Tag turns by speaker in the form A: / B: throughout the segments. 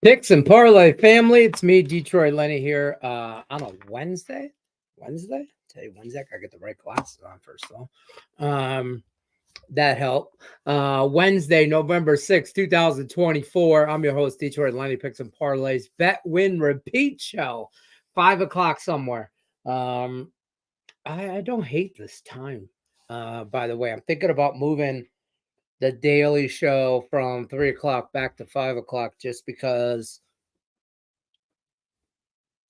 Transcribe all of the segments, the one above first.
A: Picks and Parlay family, it's me, Detroit Lenny here on a Wednesday. Today, Wednesday. I gotta get the right glasses on first, though. That helped. Wednesday, November 6th, 2024. I'm your host, Detroit Lenny, Picks and Parlays. Bet, win, repeat show. 5 o'clock somewhere. I don't hate this time. By the way, I'm thinking about moving the daily show from 3 o'clock back to 5 o'clock just because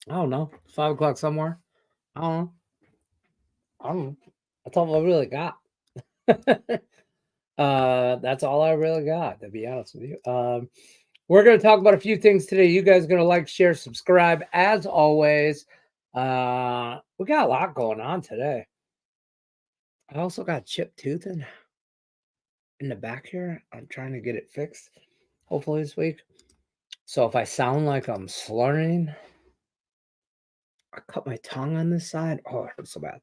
A: I don't know, 5 o'clock somewhere. I don't know. I don't know. That's all I really got. That's all I really got, to be honest with you. We're going to talk about a few things today. You guys are going to like, share, subscribe. As always, we got a lot going on today. I also got chipped tooth in the back here. I'm trying to get it fixed, hopefully this week. So if I sound like I'm slurring, I cut my tongue on this side. Oh, it hurts so bad.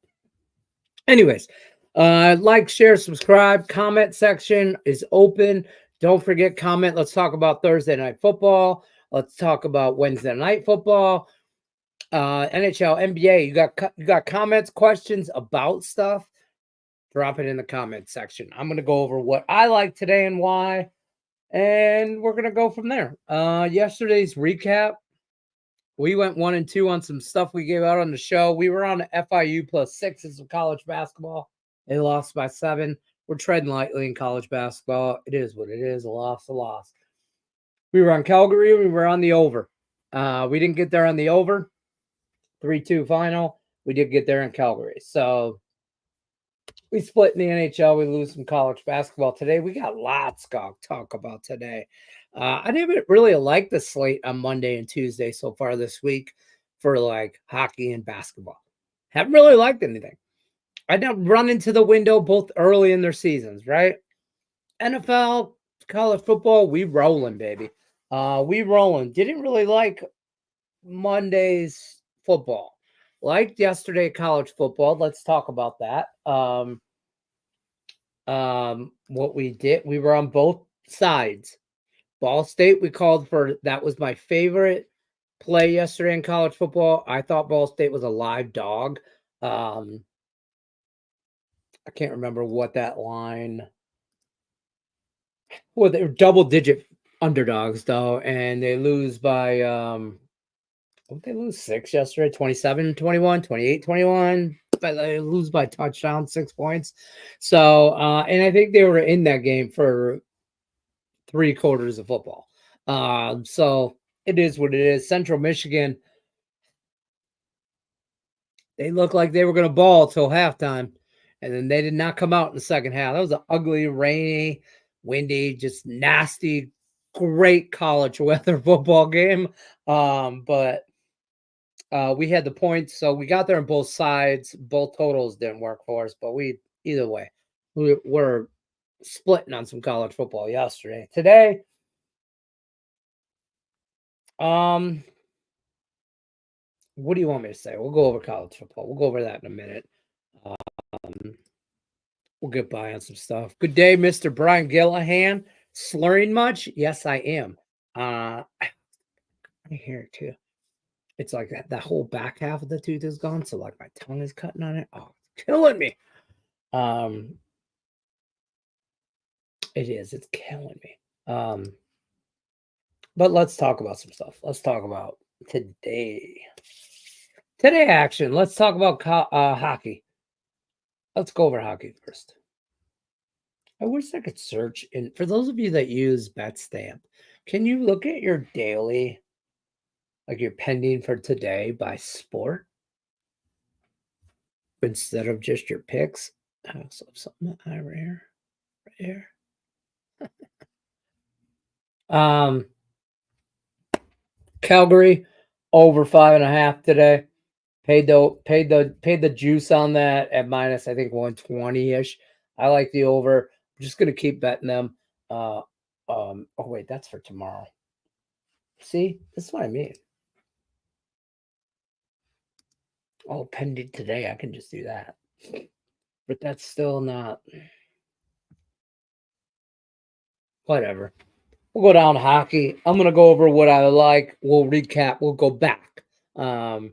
A: Anyways, like, share, subscribe. Comment section is open. Don't forget, comment. Let's talk about Thursday night football. Let's talk about Wednesday night football. NHL, NBA. You got comments, questions about stuff? Drop it in the comment section. I'm going to go over what I like today and why, and we're going to go from there. Yesterday's recap. We went 1-2 on some stuff we gave out on the show. We were on FIU +6 in some college basketball. They lost by 7. We're treading lightly in college basketball. It is what it is. A loss. We were on Calgary. We were on the over. We didn't get there on the over. 3-2 final. We did get there in Calgary. So we split in the NHL. We lose some college basketball today. We got lots to talk about today. I didn't really like the slate on Monday and Tuesday so far this week for like hockey and basketball. Haven't really liked anything. I don't run into the window both early in their seasons, right? NFL, college football, we rolling, baby. We rolling. Didn't really like Monday's football. Liked yesterday college football. Let's talk about that. What we did, we were on both sides. Ball State, we called for, that was my favorite play yesterday in college football. I thought Ball State was a live dog. I can't remember what that line. Well, they were double-digit underdogs, though, and they lose by, what did they lose? 6 yesterday? 27-21, 28-21. But they lose by touchdown, 6 points. So, and I think they were in that game for 3 quarters of football. So it is what it is. Central Michigan, they looked like they were going to ball till halftime, and then they did not come out in the second half. That was an ugly, rainy, windy, just nasty, great college weather football game. But we had the points, so we got there on both sides. Both totals didn't work for us, but either way, we're splitting on some college football yesterday. Today, what do you want me to say? We'll go over college football. We'll go over that in a minute. We'll get by on some stuff. Good day, Mr. Brian Gillahan. Slurring much? Yes, I am. I hear it too. It's like that whole back half of the tooth is gone, so like my tongue is cutting on it. Oh, it's killing me. It is. It's killing me. But let's talk about some stuff. Let's talk about today. Today action. Let's talk about hockey. Let's go over hockey first. I wish I could search. And for those of you that use BetStamp, can you look at your daily, like your pending for today by sport instead of just your picks? I also have something right here. Calgary over 5.5 today. Paid the juice on that at minus, I think, 120-ish. I like the over. I'm just gonna keep betting them. Oh wait, that's for tomorrow. See, this is what I mean. Oh, pending today, I can just do that. But that's still not. Whatever. We'll go down hockey. I'm going to go over what I like. We'll recap. We'll go back. Um,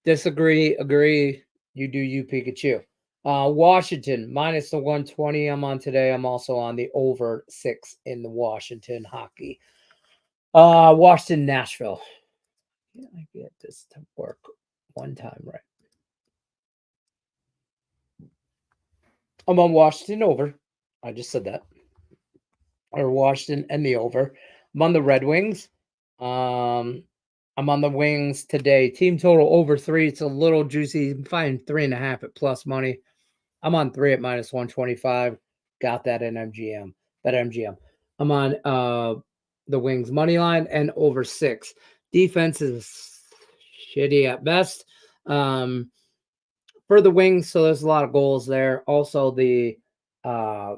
A: Disagree, agree. You do you, Pikachu. Washington minus the 120. I'm on today. I'm also on the over 6 in the Washington hockey. Washington, Nashville. Can I get this to work one time right? I'm on Washington over. I just said that. Or Washington and the over. I'm on the Red Wings. Um, I'm on the Wings today. Team total over 3. It's a little juicy. I'm finding 3.5 at plus money. I'm on 3 at minus 125. Got that in MGM. Bet MGM. I'm on the Wings money line and over 6. Defense is shitty at best. For the Wings, so there's a lot of goals there. Also, I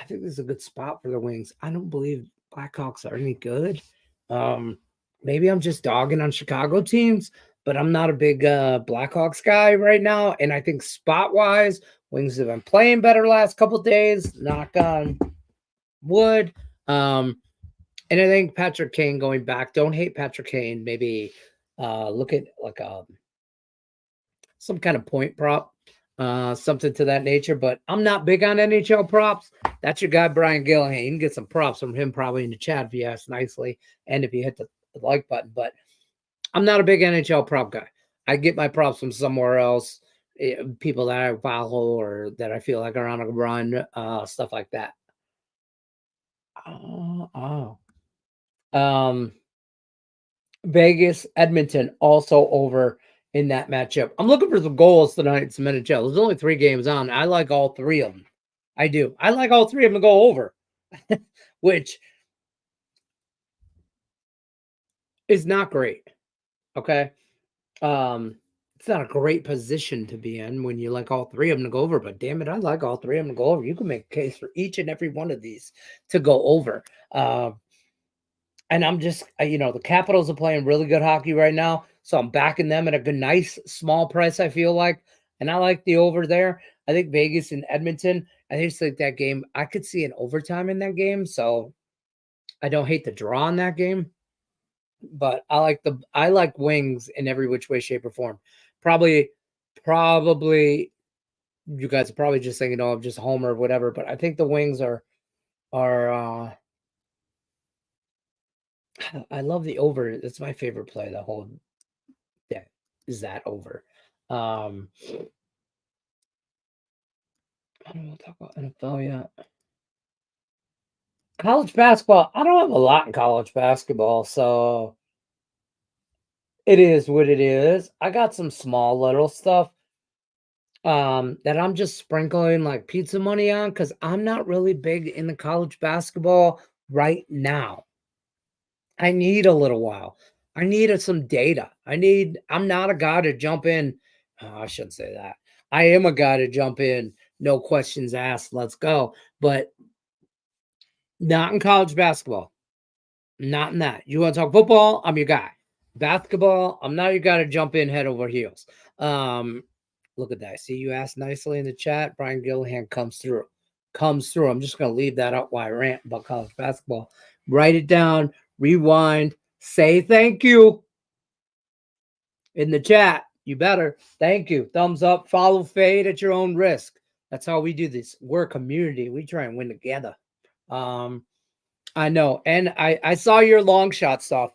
A: think this is a good spot for the Wings. I don't believe Blackhawks are any good. Um, Maybe I'm just dogging on Chicago teams, but I'm not a big Blackhawks guy right now. And I think spot wise, Wings have been playing better last couple days. Knock on wood. And I think Patrick Kane going back. Don't hate Patrick Kane. Maybe look at like some kind of point prop, something to that nature. But I'm not big on NHL props. That's your guy, Brian Gillihan. You can get some props from him probably in the chat if you ask nicely and if you hit the like button. But I'm not a big NHL prop guy. I get my props from somewhere else, people that I follow or that I feel like are on a run, stuff like that. Oh. Vegas, Edmonton, also over in that matchup. I'm looking for some goals tonight in some NHL. There's only 3 games on. I like all 3 of them. I do. I like all 3 of them to go over, which is not great. Okay. It's not a great position to be in when you like all 3 of them to go over, but damn it, I like all 3 of them to go over. You can make a case for each and every one of these to go over. And I'm just, the Capitals are playing really good hockey right now. So I'm backing them at a good, nice, small price, I feel like. And I like the over there. I think Vegas and Edmonton, I just think that game, I could see an overtime in that game. So I don't hate the draw in that game. But I like Wings in every which way, shape, or form. Probably, you guys are probably just thinking, oh, I'm just Homer or whatever. But I think the Wings are I love the over. It's my favorite play the whole day. Is that over? I don't want to talk about NFL yet. College basketball. I don't have a lot in college basketball, so it is what it is. I got some small little stuff that I'm just sprinkling like pizza money on because I'm not really big in the college basketball right now. I need a little while. I needed some data. I'm not a guy to jump in. I shouldn't say that. I am a guy to jump in, no questions asked, let's go. But not in college basketball. Not in that. You want to talk football? I'm your guy. Basketball, I'm not your guy to jump in head over heels. Look at that. See, you asked nicely in the chat. Brian Gillihan comes through. Comes through. I'm just going to leave that up while I rant about college basketball. Write it down, rewind, say thank you in the chat. You better. Thank you. Thumbs up, follow, fade at your own risk. That's how we do this. We're a community. We try and win together. I know. And I saw your long shot stuff.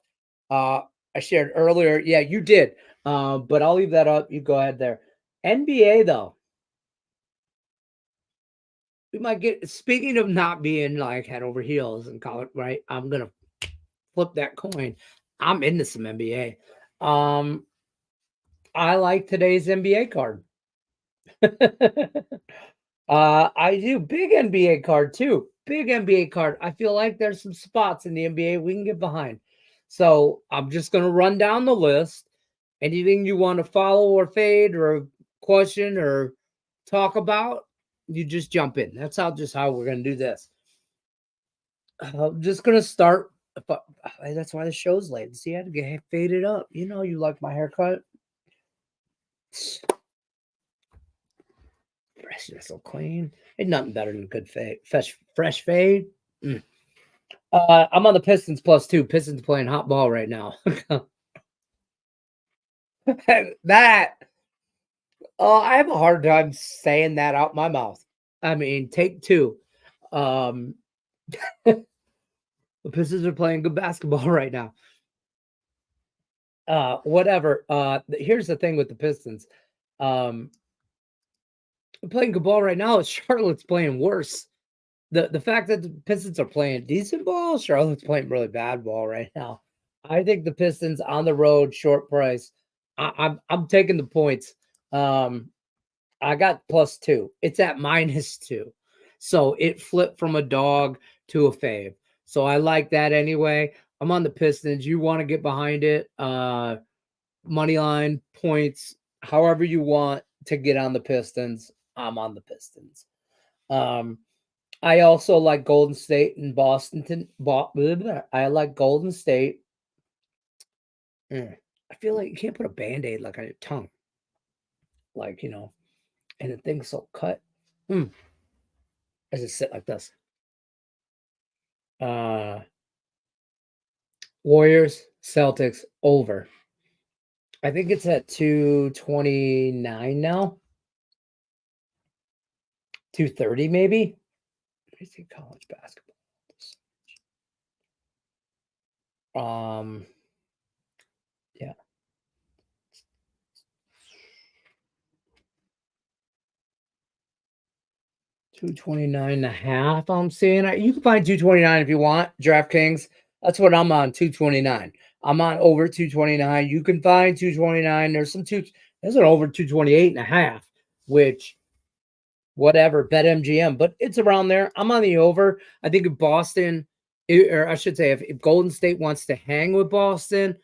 A: I shared earlier. Yeah, you did. But I'll leave that up. You go ahead there. NBA though. We might get, speaking of not being like head over heels in college, right? I'm gonna flip that coin. I'm into some NBA. I like today's NBA card. I do. Big NBA card too. Big NBA card. I feel like there's some spots in the NBA we can get behind. So I'm just gonna run down the list. Anything you want to follow or fade or question or talk about, you just jump in. That's how we're gonna do this. I'm just gonna start. That's why the show's late. See, I had to get faded up. You know, you like my haircut. Fresh, so clean. Ain't nothing better than good fade. Fresh fade. I'm on the Pistons +2. Pistons playing hot ball right now. That I have a hard time saying that out my mouth. I mean, take two. Um, the Pistons are playing good basketball right now. Whatever. Here's the thing with the Pistons. Um, playing good ball right now. Charlotte's playing worse. The fact that the Pistons are playing decent ball, Charlotte's playing really bad ball right now. I think the Pistons on the road, short price. I'm taking the points. Um, I got +2. It's at -2. So it flipped from a dog to a fave. So I like that anyway. I'm on the Pistons. You want to get behind it. Money line, points, however you want to get on the Pistons. I'm on the Pistons. I also like Golden State and Boston. I like Golden State. I feel like you can't put a Band-Aid like on your tongue. Like, and the thing's so cut. I just sit like this. Warriors, Celtics, over. I think it's at 229 now. 230 maybe. Let me see college basketball. Yeah. 229.5. I'm seeing it. You can find 229 if you want. DraftKings. That's what I'm on. 229. I'm on over 229. You can find 229. There's an over 228.5, which whatever, bet MGM, but it's around there. I'm on the over. I think if Boston, or I should say, if Golden State wants to hang with Boston,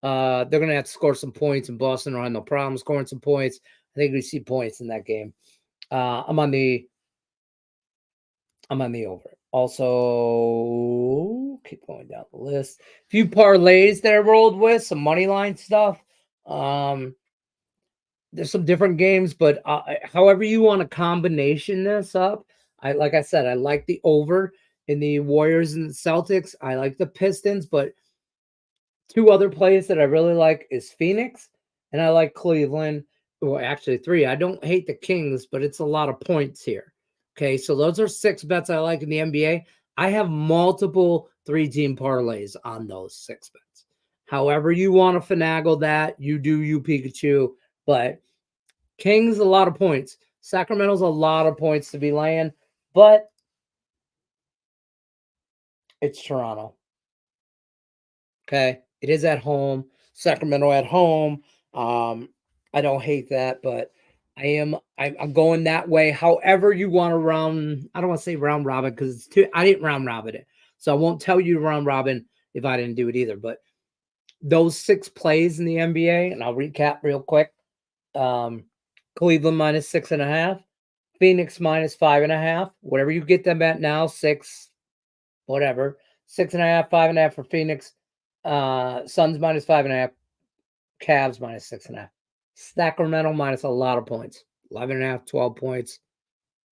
A: they're going to have to score some points, and Boston will have no problem scoring some points. I think we see points in that game. I'm on the over. Also, keep going down the list. A few parlays that I rolled with, some money line stuff. There's some different games, but however you want to combination this up, like I said, I like the over in the Warriors and the Celtics. I like the Pistons, but two other plays that I really like is Phoenix, and I like Cleveland. Well, actually three. I don't hate the Kings, but it's a lot of points here. Okay, so those are 6 bets I like in the NBA. I have multiple 3-team parlays on those 6 bets. However you want to finagle that, you do you, Pikachu. But Kings, a lot of points. Sacramento's a lot of points to be laying, but it's Toronto. Okay, it is at home. Sacramento at home. I don't hate that, but I'm going that way. However you want to round, I don't want to say round robin because it's too. I didn't round robin it, so I won't tell you to round robin if I didn't do it either. But those 6 plays in the NBA, and I'll recap real quick. Cleveland -6.5, Phoenix -5.5. Whatever you get them at now, 6, whatever. 6.5, 5.5 for Phoenix. Suns -5.5, Cavs -6.5. Sacramento minus a lot of points. 11.5, 12 points.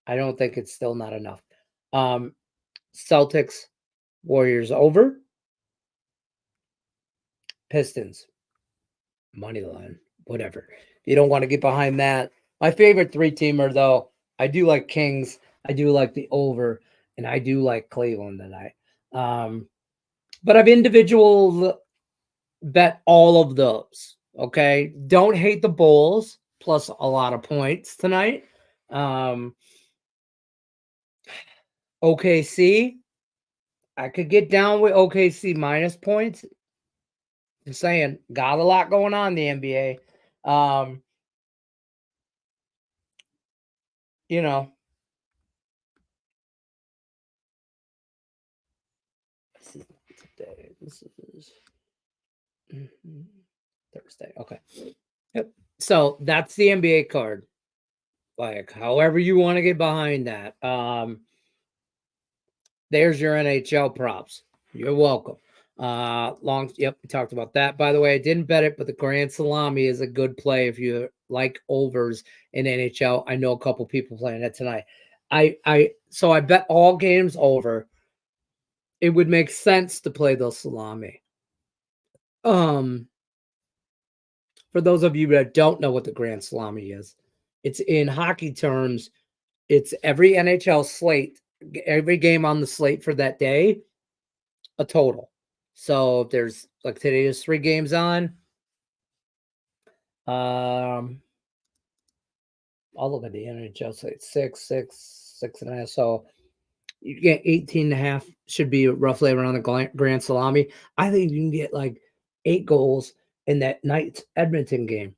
A: I don't think it's still not enough. Celtics, Warriors over. Pistons, money line, whatever. If you don't want to get behind that. My favorite 3-teamer, though, I do like Kings. I do like the over, and I do like Cleveland tonight. But I've individual bet all of those. Okay. Don't hate the Bulls plus a lot of points tonight. OKC. I could get down with OKC minus points. Just saying, got a lot going on in the NBA. You know, this is today. This is Thursday. Okay. Yep. So that's the NBA card. Like, however you want to get behind that. There's your NHL props. You're welcome. Yep, we talked about that. By the way, I didn't bet it, but the Grand Salami is a good play if you like overs in NHL. I know a couple people playing it tonight. So I bet all games over. it would make sense to play the salami. Um, for those of you that don't know what the grand salami is, it's in hockey terms, it's every NHL slate, every game on the slate for that day, a total. So if there's like today there's 3 games on. I'll look at the NHL slate. 6.5. So you get 18.5 should be roughly around the grand salami. I think you can get like 8 goals in that night's Edmonton game.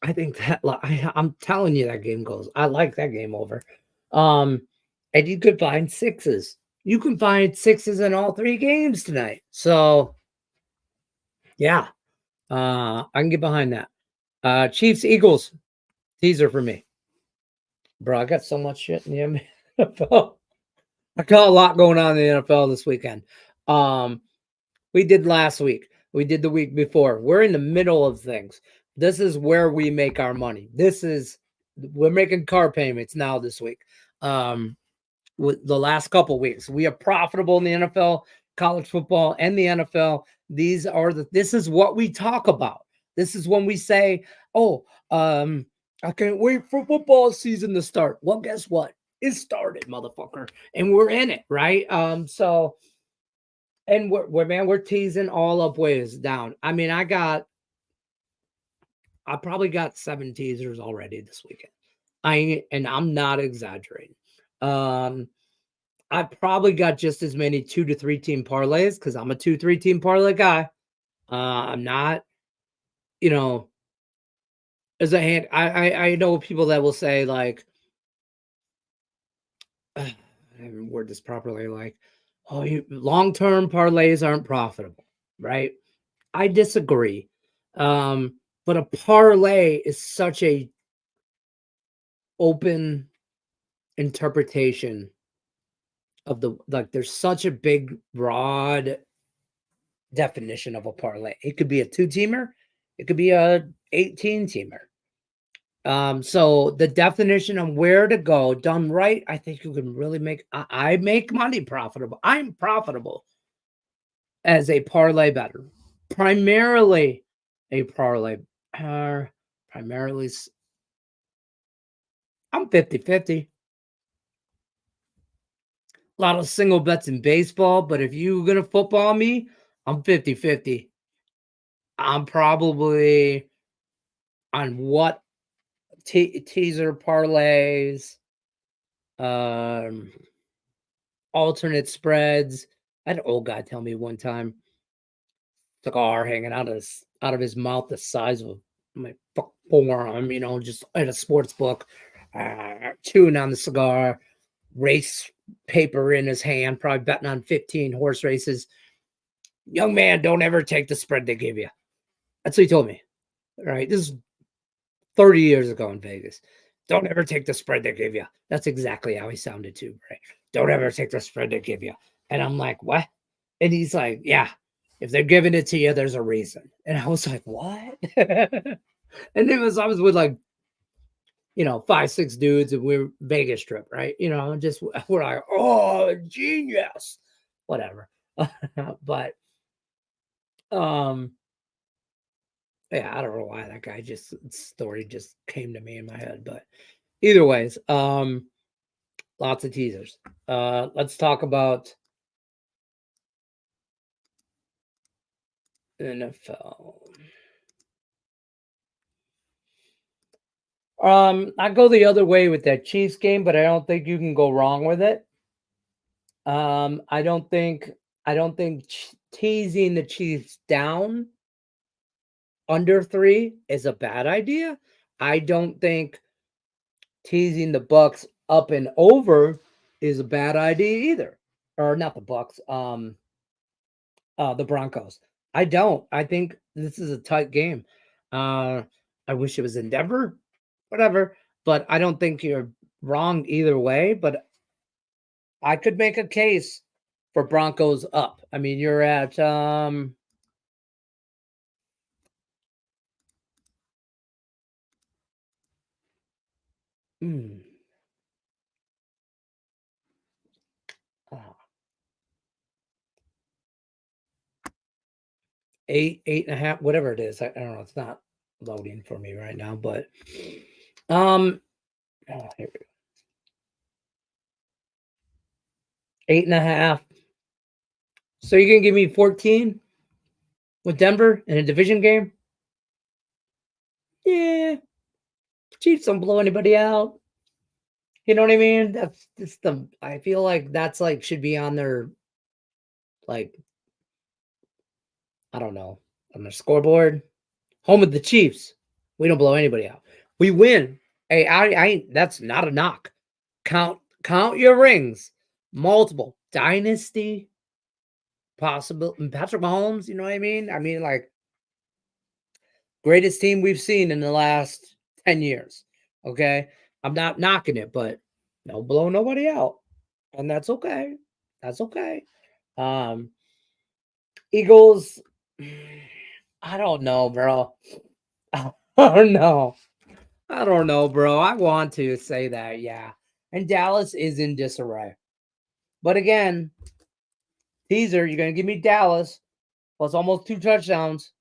A: I think that I'm telling you that game goes. I like that game over. And you could find sixes. You can find sixes in all 3 games tonight. So yeah, I can get behind that. Chiefs Eagles teaser for me, bro. I got so much shit in the NFL. I got a lot going on in the NFL this weekend. We did last week. We did the week before. We're in the middle of things. This is where we make our money. We're making car payments now this week. With the last couple weeks, we are profitable in the NFL, college football, and the NFL. This is what we talk about. This is when we say, "Oh, I can't wait for football season to start." Well, guess what? It started, motherfucker, and we're in it, right? And we're teasing all up ways down. I mean, I probably got 7 teasers already this weekend. I'm not exaggerating. I probably got just as many 2 to 3 team parlays because I'm a 2-3 team parlay guy. I'm not, you know, as a hand. I know people that will say like, I haven't word this properly. Like, oh, long term parlays aren't profitable, right? I disagree. But a parlay is such a open interpretation of there's such a big broad definition of a parlay. It could be a 2-teamer, it could be a 18-teamer. So the definition of where to go done right, I think you can really I make money profitable. I'm profitable as a parlay better. Primarily a parlay primarily I'm 50-50. A lot of single bets in baseball, but if you're gonna football me, I'm 50-50. I'm probably on what teaser parlays, um, alternate spreads. I had an old guy tell me one time, cigar hanging out of his mouth the size of my forearm, just at a sports book, chewing on the cigar, race paper in his hand, probably betting on 15 horse races. Young man, don't ever take the spread they give you. That's what he told me. Right. This is 30 years ago in Vegas. Don't ever take the spread they give you. That's exactly how he sounded too, right? Don't ever take the spread they give you. And I'm like, what? And he's like, yeah, if they're giving it to you, there's a reason. And I was like, what? And I was with like, 5, 6 dudes, and we're Vegas trip, right? Just we're like, oh, genius, whatever. But yeah, I don't know why that guy story just came to me in my head, but either ways, lots of teasers. Let's talk about NFL. I go the other way with that Chiefs game, but I don't think you can go wrong with it. I don't think teasing the Chiefs down under 3 is a bad idea. I don't think teasing the Bucks up and over is a bad idea either. Or not the Bucks, the Broncos. I don't. I think this is a tight game. I wish it was in Denver, whatever, but I don't think you're wrong either way, but I could make a case for Broncos up. I mean, you're at hmm, oh, 8.5, whatever it is. I don't know. It's not loading for me right now, but oh, here we go. 8.5. So you're gonna give me 14 with Denver in a division game? Yeah, Chiefs don't blow anybody out. You know what I mean? That's just I feel like that's like should be on their like I don't know on their scoreboard. Home of the Chiefs. We don't blow anybody out. We win. Hey, I that's not a knock. Count your rings. Multiple dynasty possible. Patrick Mahomes. You know what I mean? I mean like greatest team we've seen in the last 10 years. Okay. I'm not knocking it, but no blow nobody out. And that's okay. That's okay. Um Eagles, I don't know, bro. I don't know. I don't know, bro. I want to say that, yeah. And Dallas is in disarray. But again, teaser, you're going to give me Dallas plus almost 2 touchdowns,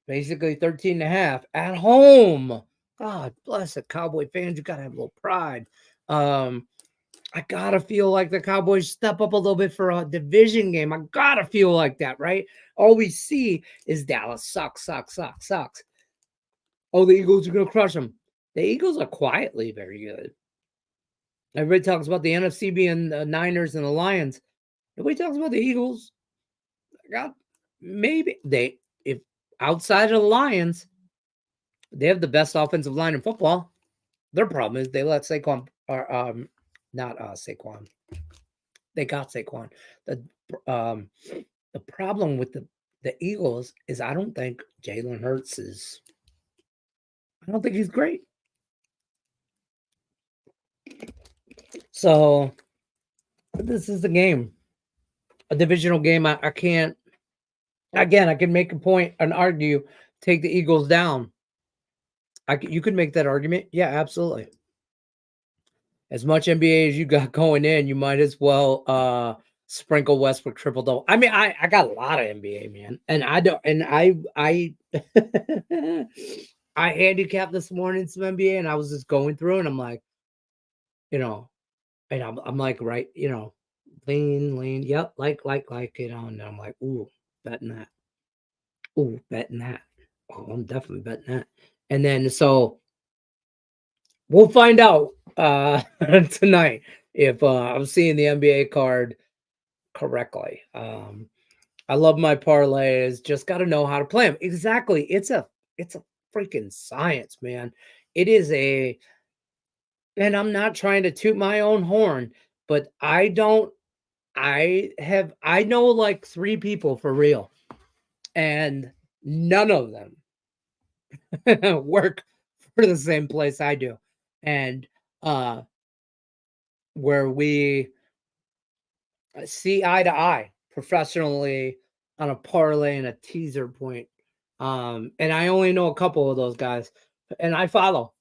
A: basically 13.5 at home. God bless the Cowboy fans. You got to have a little pride. I got to feel like the Cowboys step up a little bit for a division game. I got to feel like that, right? All we see is Dallas sucks. Oh, the Eagles are going to crush them. The Eagles are quietly very good. Everybody talks about the NFC being the Niners and the Lions. Nobody talks about the Eagles. God, maybe if outside of the Lions, they have the best offensive line in football. Their problem is they let Saquon, or not Saquon. They got Saquon. The problem with the Eagles is I don't think Jalen Hurts is. I don't think he's great. So this is the game, a divisional game. I can't. Again, I can make a point and argue, take the Eagles down. You could make that argument. Yeah, absolutely. As much NBA as you got going in, you might as well sprinkle Westbrook triple double. I mean, I got a lot of NBA, man, and I don't, and I I handicapped this morning some NBA, and I was just going through, and I'm like, you know, and I'm like, right, lean, yep, like, and I'm like, ooh, betting that. Ooh, betting that. Oh, I'm definitely betting that. And then so we'll find out tonight if I'm seeing the NBA card correctly. I love my parlays. Just got to know how to play them. Exactly. It's a freaking science, man. It is and I'm not trying to toot my own horn, but I know like 3 people for real, and none of them work for the same place I do. And where we see eye to eye professionally on a parlay and a teaser point. And I only know a couple of those guys, and I follow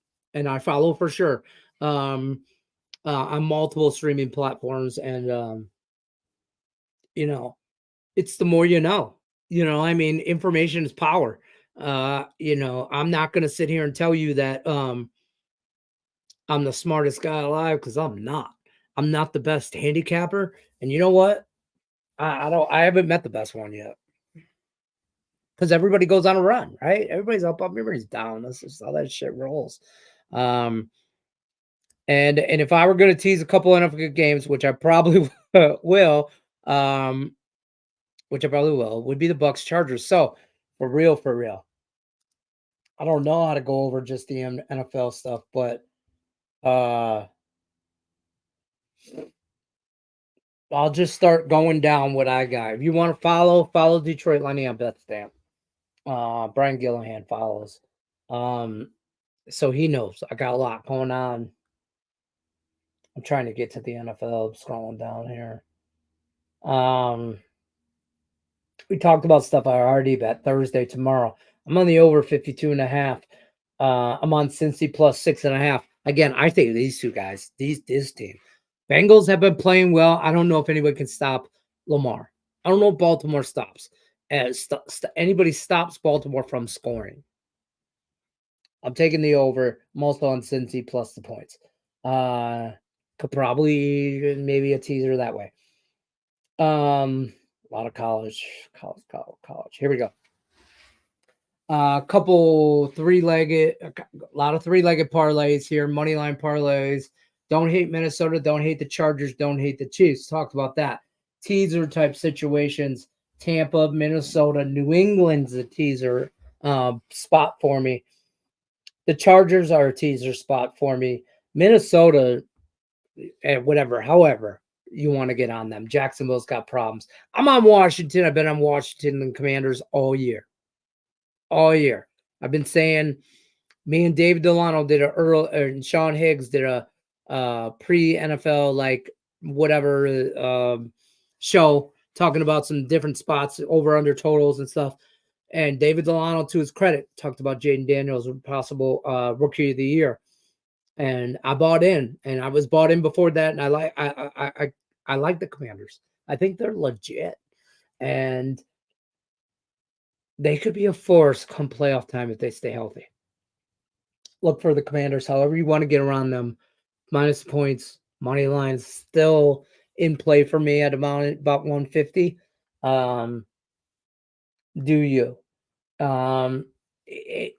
A: for sure. On multiple streaming platforms, and it's the more you know. I mean, information is power. I'm not going to sit here and tell you that I'm the smartest guy alive, because I'm not. I'm not the best handicapper, and you know what? I haven't met the best one yet, because everybody goes on a run, right? Everybody's up, everybody's down. That's just how that shit rolls. And if I were going to tease a couple NFL games, which I probably will, would be the Bucks Chargers. So for real, I don't know how to go over just the NFL stuff, but I'll just start going down what I got. If you want to follow Detroit Lenny on Betstamp. Brian Gillihan follows. So he knows I got a lot going on. I'm trying to get to the NFL. I'm scrolling down here. We talked about stuff I already bet Thursday tomorrow. I'm on the over 52.5. I'm on Cincy plus 6.5. Again, I think these two guys, this team, Bengals have been playing well. I don't know if anybody can stop Lamar. I don't know if Baltimore stops. as anybody stops Baltimore from scoring. I'm taking the over. I'm also on Cincy plus the points. Could probably maybe a teaser that way. A lot of college. Here we go. Couple three-legged, a lot of three-legged parlays here. Money line parlays. Don't hate Minnesota. Don't hate the Chargers. Don't hate the Chiefs. Talked about that. Teaser type situations. Tampa, Minnesota, New England's a teaser spot for me. The Chargers are a teaser spot for me. Minnesota, whatever, however you want to get on them. Jacksonville's got problems. I'm on Washington. I've been on Washington and Commanders all year. All year. I've been saying me and David Delano did and Sean Higgs did a pre-NFL, like whatever show talking about some different spots, over-under totals and stuff. And David Delano, to his credit, talked about Jaden Daniels, possible rookie of the year. And I bought in, and I was bought in before that. And I like the Commanders. I think they're legit, and they could be a force come playoff time if they stay healthy. Look for the Commanders, however you want to get around them. Minus points, money lines still in play for me at about 150. Do you?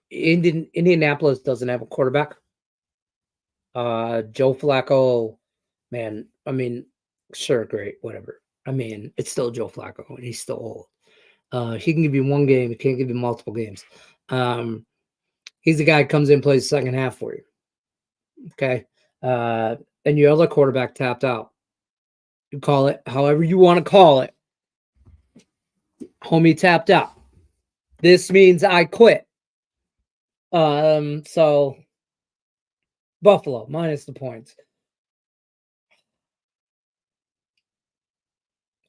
A: Indianapolis doesn't have a quarterback. Joe Flacco, man, I mean, sure, great, whatever. I mean, it's still Joe Flacco, and he's still old. He can give you one game. He can't give you multiple games. He's the guy who comes in, plays the second half for you. Okay. And your other quarterback tapped out. You call it however you want to call it. Homie tapped out. This means I quit. So Buffalo minus the points.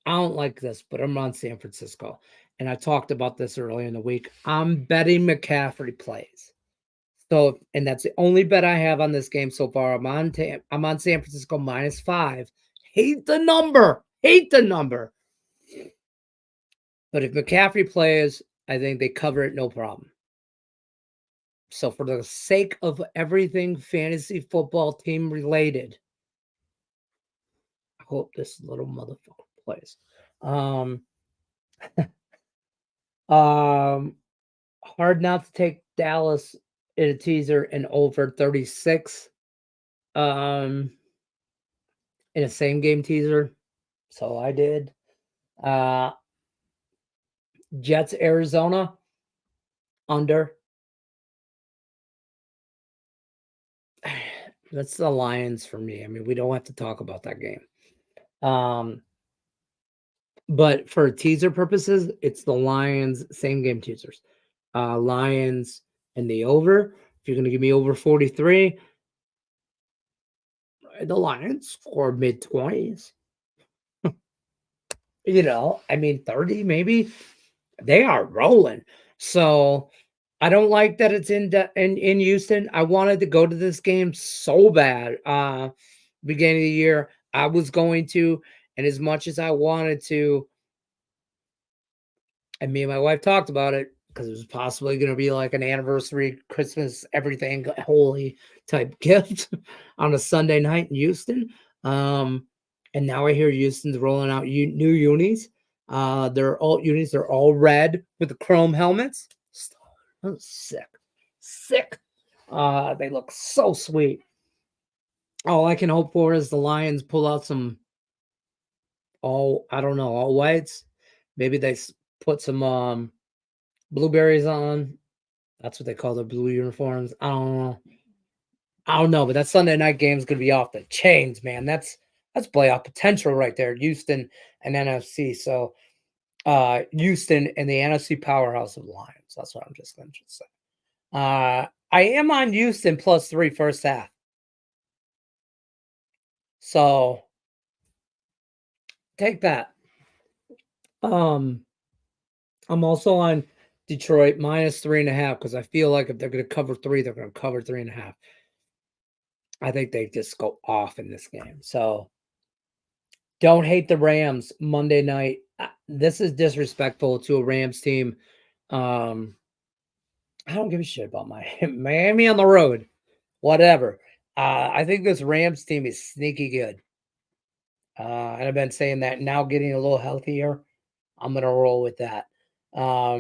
A: I don't like this, but I'm on San Francisco. And I talked about this earlier in the week. I'm betting McCaffrey plays. So, and that's the only bet I have on this game so far. I'm on San Francisco -5. Hate the number. But if McCaffrey plays, I think they cover it no problem. So for the sake of everything fantasy football team related, I hope this little motherfucker plays. Hard not to take Dallas in a teaser and over 36 in a same game teaser. So I did. Jets Arizona under. That's the Lions for me. I mean, we don't have to talk about that game. But for teaser purposes, it's the Lions same game teasers. Lions and the over. If you're going to give me over 43, the Lions score mid-20s. I mean 30 maybe. They are rolling. So I don't like that it's in Houston. I wanted to go to this game so bad. Beginning of the year, I was going to, and as much as I wanted to, and me and my wife talked about it because it was possibly going to be like an anniversary, Christmas, everything holy type gift on a Sunday night in Houston. And now I hear Houston's rolling out new unis. They're all unis. They're all red with the chrome helmets. Oh, sick. They look so sweet. All I can hope for is the Lions pull out some all whites. Maybe they put some blueberries on. That's what they call their blue uniforms. I don't know, but that Sunday night game is going to be off the chains, man. That's playoff potential right there. Houston and NFC. So Houston and the NFC powerhouse of Lions. That's what I'm just going to say. I am on Houston +3 first half. So take that. I'm also on Detroit -3.5 because I feel like if they're going to cover 3, they're going to cover 3.5. I think they just go off in this game. So don't hate the Rams Monday night This is disrespectful to a Rams team. I don't give a shit about Miami on the road. Whatever. I think this Rams team is sneaky good. And I've been saying that now getting a little healthier. I'm going to roll with that. By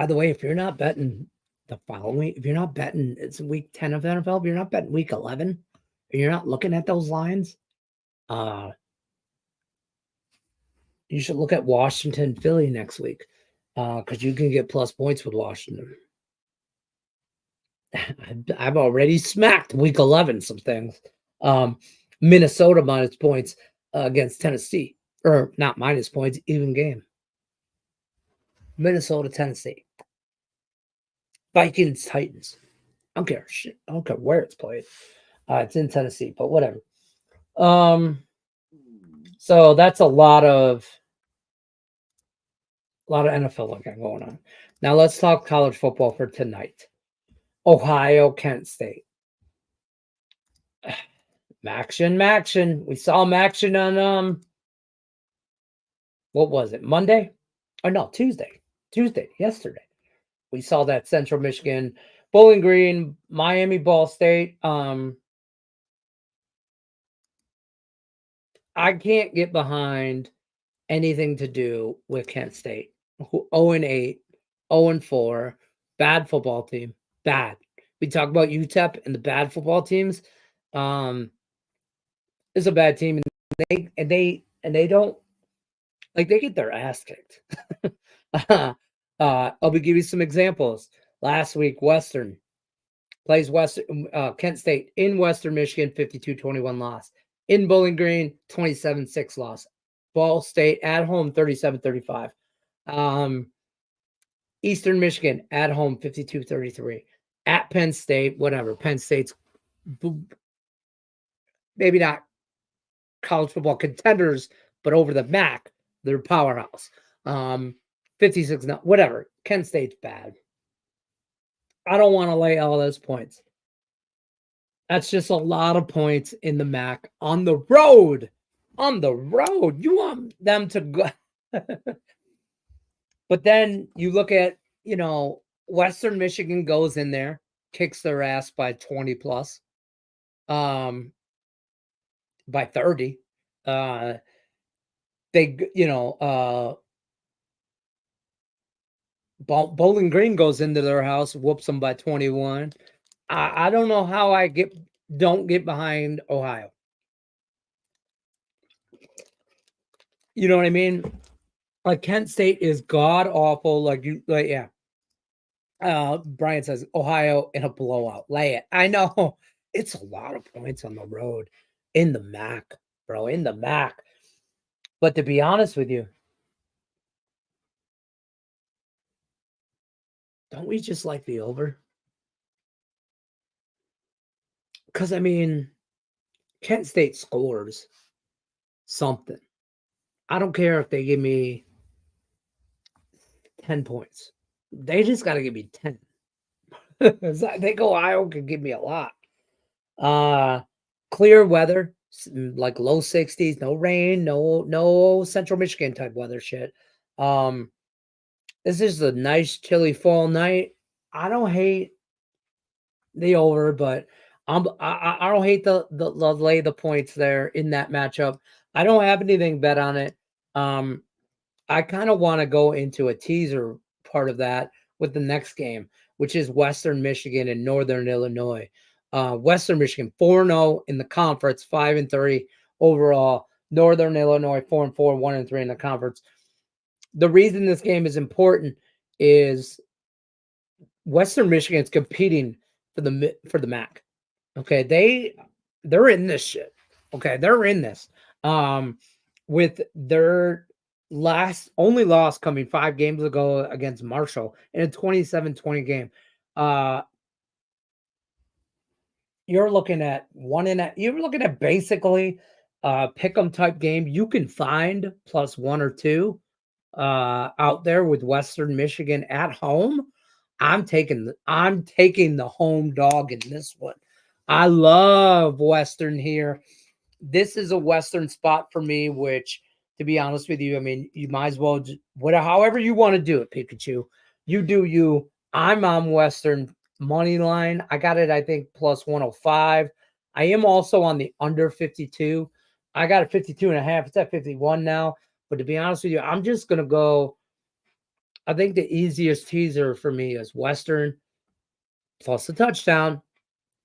A: the way, if you're not betting if you're not betting, it's week 10 of the NFL, if you're not betting week 11, and you're not looking at those lines, you should look at Washington, Philly next week, because you can get plus points with Washington. I've already smacked week 11 some things. Minnesota minus points against Tennessee, or not minus points, even game. Minnesota, Tennessee. Vikings, Titans. I don't care. Shit. I don't care where it's played. It's in Tennessee, but whatever. So that's a lot of NFL looking going on. Now let's talk college football for tonight. Ohio, Kent State. Maction. We saw Maction on what was it? Monday? Oh no, Tuesday. Yesterday. We saw that Central Michigan, Bowling Green, Miami, Ball State. I can't get behind anything to do with Kent State. 0-8, 0-4, bad football team. Bad. We talk about UTEP and the bad football teams. It's a bad team, and they don't like they get their ass kicked. I'll give you some examples. Last week, Western plays Kent State in Western Michigan, 52-21 loss. In Bowling Green, 27-6 loss. Ball State at home, 37-35. Eastern Michigan at home, 52-33. At Penn State, whatever. Penn State's maybe not college football contenders, but over the MAC, they're powerhouse. 56, whatever. Kent State's bad. I don't want to lay all those points. That's just a lot of points in the MAC on the road. You want them to go. But then you look at, Western Michigan goes in there, kicks their ass by 20 plus, by 30. Bowling Green goes into their house, whoops them by 21. I don't know how I don't get behind Ohio. You know what I mean? Like Kent State is god awful. Brian says Ohio in a blowout. Lay it. I know it's a lot of points on the road in the MAC, bro. In the MAC. But to be honest with you, don't we just like the over? Because I mean, Kent State scores something. I don't care if they give me 10 points. They just got to give me 10. I think Ohio could give me a lot. Clear weather, like low 60s, no rain, no Central Michigan type weather shit. This is a nice chilly fall night. I don't hate the over, but I don't hate the lay the points there in that matchup. I don't have anything bet on it. I kind of want to go into a teaser part of that with the next game, which is Western Michigan and Northern Illinois. Western Michigan 4-0 in the conference, 5-3 overall. Northern Illinois 4-4, 1-3 in the conference. The reason this game is important is Western Michigan is competing for the MAC. Okay, they're in this shit. Okay, they're in this. With their only loss coming 5 games ago against Marshall in a 27-20 game. You're looking at you're looking at basically a pick'em type game. You can find plus 1 or 2 out there with Western Michigan at home. I'm taking the home dog in this one. I love Western here. this is a Western spot for me, which, to be honest with you, I mean, you might as well, whatever, however you want to do it, Pikachu. You do you. I'm on Western money line. I got it, I think, plus 105. I am also on the under 52. I got it 52 and a half. It's at 51 now. But to be honest with you, I'm just going to go. I think the easiest teaser for me is Western plus the touchdown.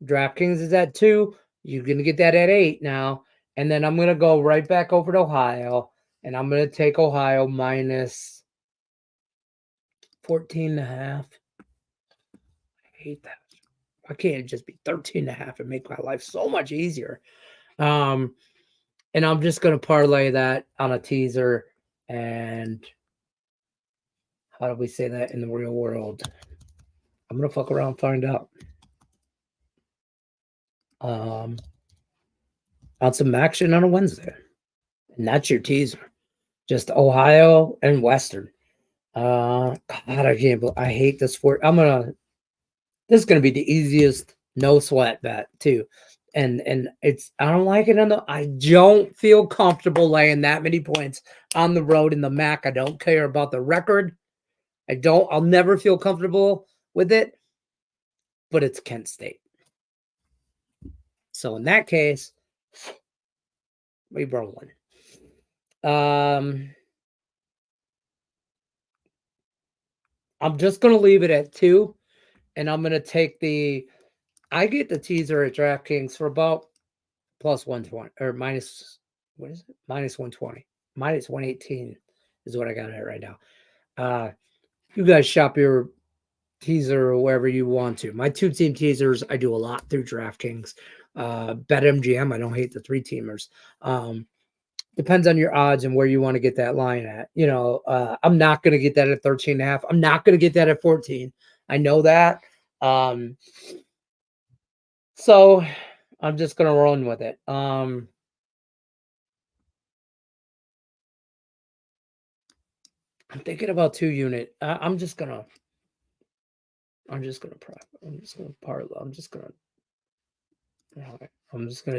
A: DraftKings is at 2. You're going to get that at 8 now. And then I'm going to go right back over to Ohio. And I'm going to take Ohio minus 14 and a half. I hate that. Why can't it just be 13 and a half and make my life so much easier? And I'm just going to parlay that on a teaser. And how do we say that in the real world? I'm going to fuck around and find out. On some action on a Wednesday. And that's your teaser. Just Ohio and Western. God, I can't believe, I hate this sport. This is gonna be the easiest no sweat bet too. And it's, I don't like it I don't feel comfortable laying that many points on the road in the MAC. I don't care about the record. I'll never feel comfortable with it, but it's Kent State. So in that case, we rolling. I'm just going to leave it at 2, and I'm going to take I get the teaser at DraftKings for about plus 120, or minus, what is it? Minus 120. Minus 118 is what I got it right now. You guys shop your teaser or wherever you want to. My 2-team teasers, I do a lot through DraftKings. BetMGM, I don't hate the 3-teamers. Depends on your odds and where you want to get that line at. I'm not going to get that at 13 and a half. I'm not going to get that at 14. I know that. So I'm just going to run with it. I'm thinking about 2-unit. I'm just going to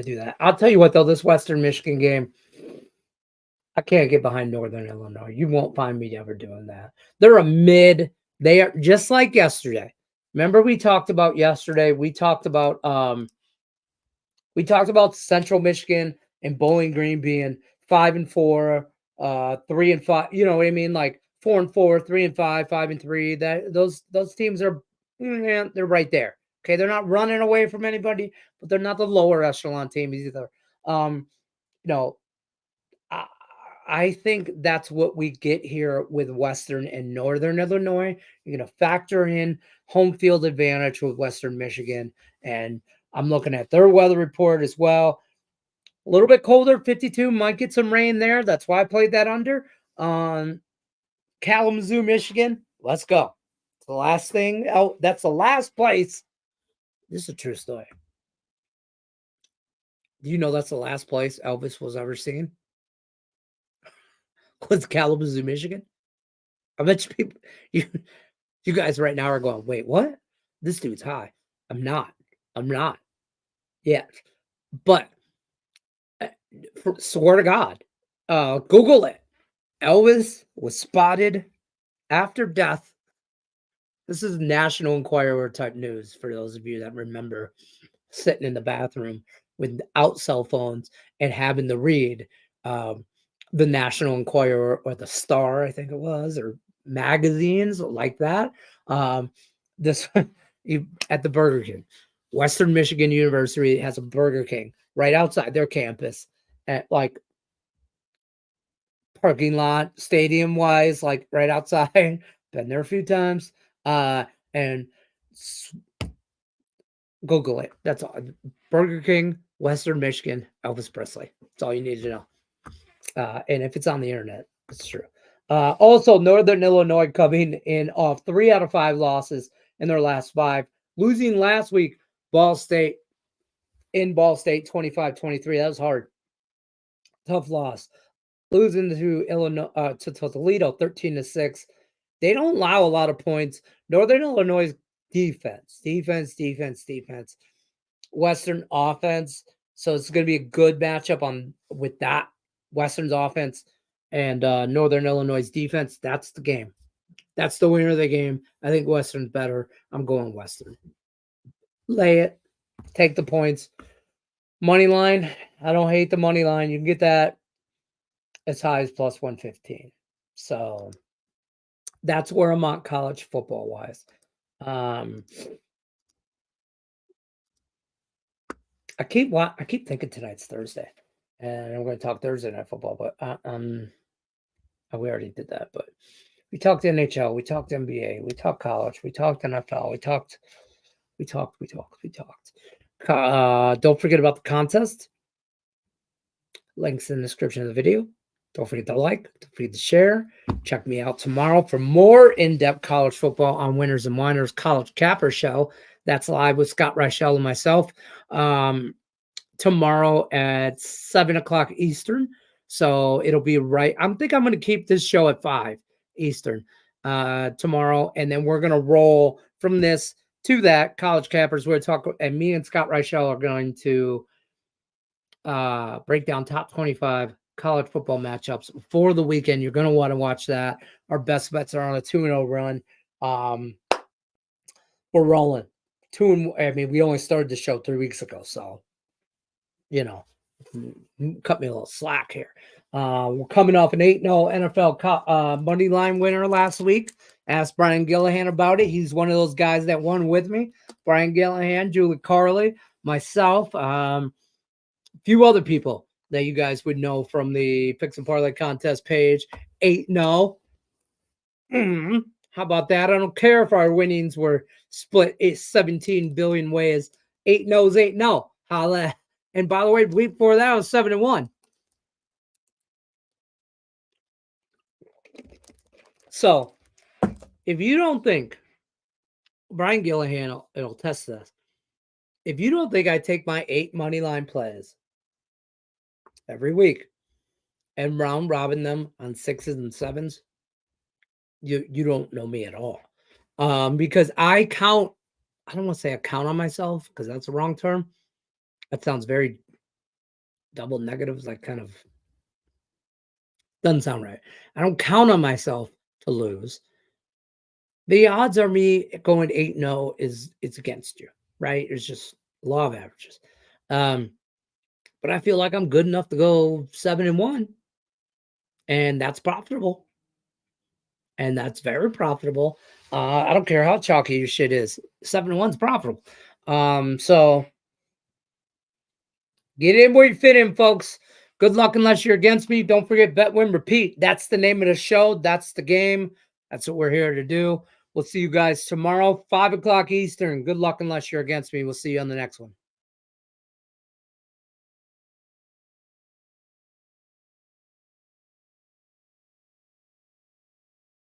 A: do that. I'll tell you what, though, this Western Michigan game, I can't get behind Northern Illinois. You won't find me ever doing that. They're a mid. They are just like yesterday. Remember we talked about yesterday? We talked about Central Michigan and Bowling Green being 5-4, 3-5. You know what I mean? Like 4-4, 3-5, 5-3. That those teams are, they're right there. Okay, they're not running away from anybody, but they're not the lower echelon teams either. I think that's what we get here with Western and Northern Illinois. You're going to factor in home field advantage with Western Michigan. And I'm looking at their weather report as well. A little bit colder, 52, might get some rain there. That's why I played that under. Kalamazoo, Michigan. Let's go. It's the last thing. Oh, that's the last place. This is a true story. Do you know that's the last place Elvis was ever seen? Was Kalamazoo, Michigan? I bet you people, you guys right now are going, wait, what? This dude's high. I'm not. Yeah. But swear to God, Google it. Elvis was spotted after death. This is National Enquirer type news for those of you that remember sitting in the bathroom without cell phones and having to read the National Enquirer or the Star, I think it was, or magazines like that. This at the Burger King. Western Michigan University has a Burger King right outside their campus at like parking lot, stadium wise, like right outside. Been there a few times. And Google it. That's all. Burger King, Western Michigan, Elvis Presley. That's all you need to know. And if it's on the internet, it's true. Also, Northern Illinois coming in off 3 out of 5 losses in their last 5. Losing last week, Ball State, 25-23. That was hard. Tough loss. Losing to Illinois, to Toledo, 13-6. They don't allow a lot of points. Northern Illinois defense. Western offense So it's going to be a good matchup with that Western's offense and Northern Illinois' defense. That's the game. That's the winner of the game. I think Western's better. I'm going Western. Lay it. Take the points. Money line. I don't hate the money line. You can get that as high as plus 115. So that's where I'm at college football wise. I keep thinking tonight's Thursday, and I'm going to talk Thursday night football. But we already did that. But we talked NHL, we talked NBA, we talked college, we talked NFL, we talked. Don't forget about the contest. Links in the description of the video. Don't forget to like, don't forget to share. Check me out tomorrow for more in-depth college football on Winners and Whiners College Capper Show. That's live with Scott Reichel and myself tomorrow at 7 o'clock Eastern. So it'll be right. I think I'm going to keep this show at 5 Eastern tomorrow. And then we're going to roll from this to that College Cappers. We're talking, and me and Scott Reichel are going to break down top 25 college football matchups for the weekend. You're going to want to watch that. Our best bets are on a 2-0 run. We're rolling. We only started the show 3 weeks ago, so cut me a little slack here. We're coming off an 8-0 NFL money line winner last week. Asked Brian Gillihan about it. He's one of those guys that won with me. Brian Gillihan, Julie Carley, myself, a few other people that you guys would know from the Picks and Parlay contest page. 8-0. How about that? I don't care if our winnings were split 17 billion ways. 8-0 is 8-0. Holla. And by the way, the week before that, I was 7-1. So, if you don't think, Brian Gillihan will test this. If you don't think I take my 8 money line plays every week and round robin them on 6s and 7s, you don't know me at all. Because I don't want to say I count on myself because that's the wrong term. That sounds very double negatives, like kind of doesn't sound right. I don't count on myself to lose. The odds are me going 8-0 it's against you, right? It's just law of averages. But I feel like I'm good enough to go 7-1, and that's profitable. And that's very profitable. I don't care how chalky your shit is. 7-1's profitable. So get in where you fit in, folks. Good luck unless you're against me. Don't forget, bet, win, repeat. That's the name of the show. That's the game. That's what we're here to do. We'll see you guys tomorrow, 5 o'clock Eastern. Good luck unless you're against me. We'll see you on the next one.